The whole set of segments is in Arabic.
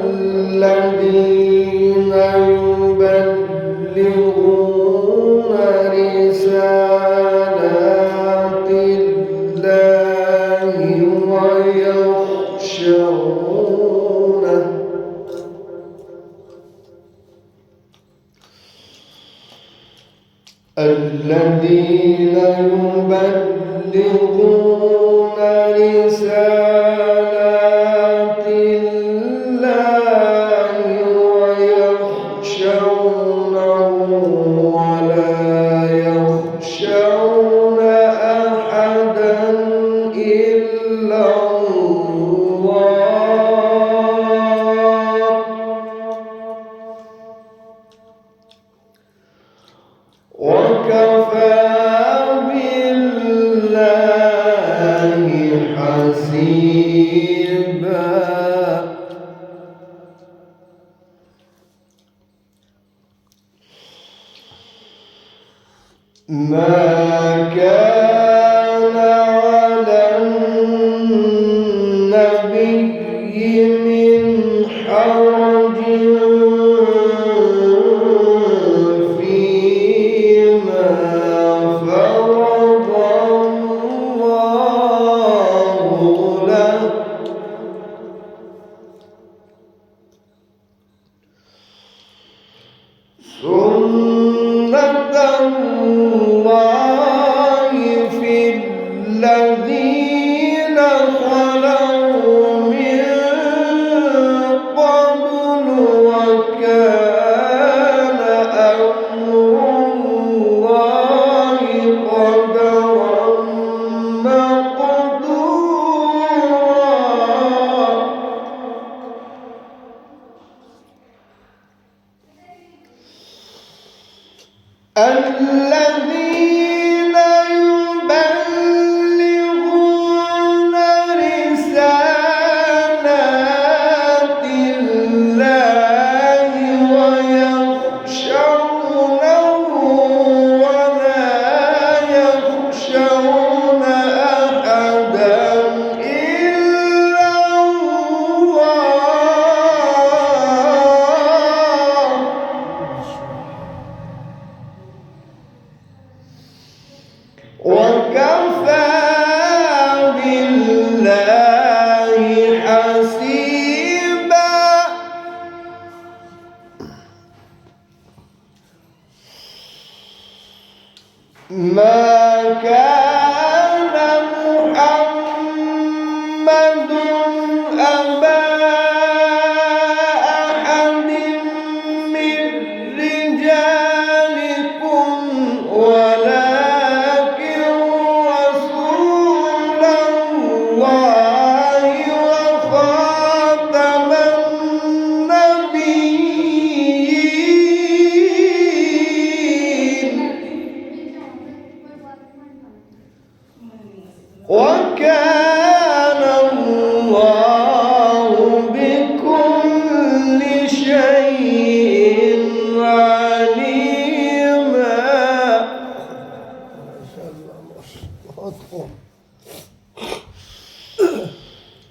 الذين يبلغون رسالات الله ويخشونه الذين يبلغون رسالات الله ويخشونه ولا يخشون أحدا إلا الله وكفى بالله حسيبا ما كان على النبي من حرج فيما فرض الله له سنة الله في الذين خلوا من قبل وكان أمر الله قدرا مقدورا الذين يبلغون رسالات الله ويخشونه ولا يخشون أحدا إلا الله وكفى بالله حسيبا ما كان محمد أبا أحد من رجالكم ولكن رسول الله وخاتم النبيين وكان الله بكل شيء عليما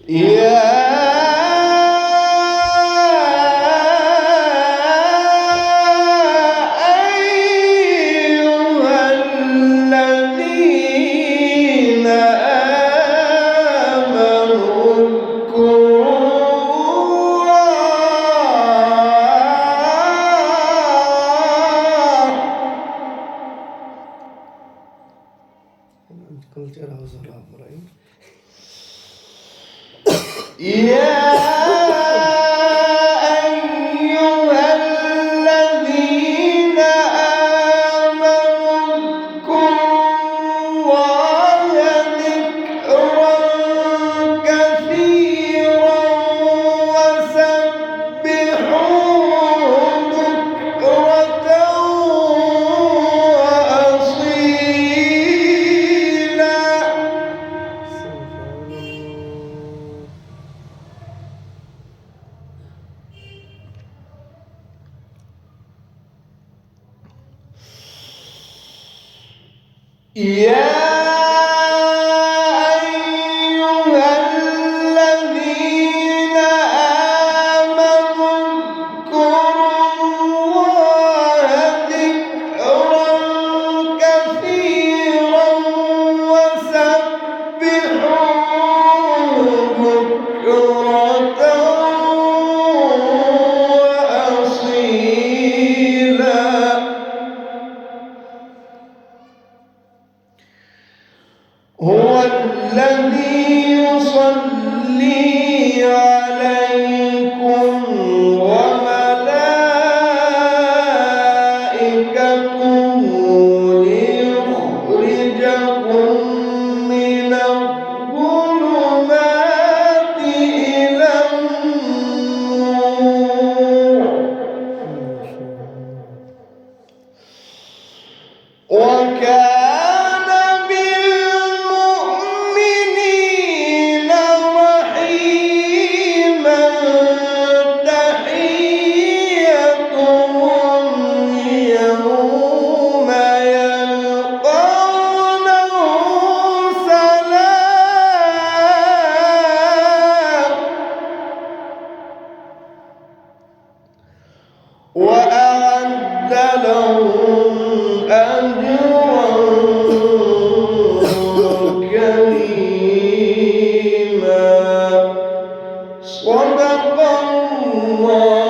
يا أيها الذين آمنوا اذكروا يا أيها الذين آمنوا اذكروا الله ذكرا كثيرا وسبحوه بكرة وأصيلا يا أيها الذين آمنوا هو الذي يصلي عليكم وملائكته ليخرجكم من الظلمات إلى النور وكان بالمؤمنين رحيما تحيتهم يوم يلقونه سلام وأعد لهم أجرا كريما صدق الله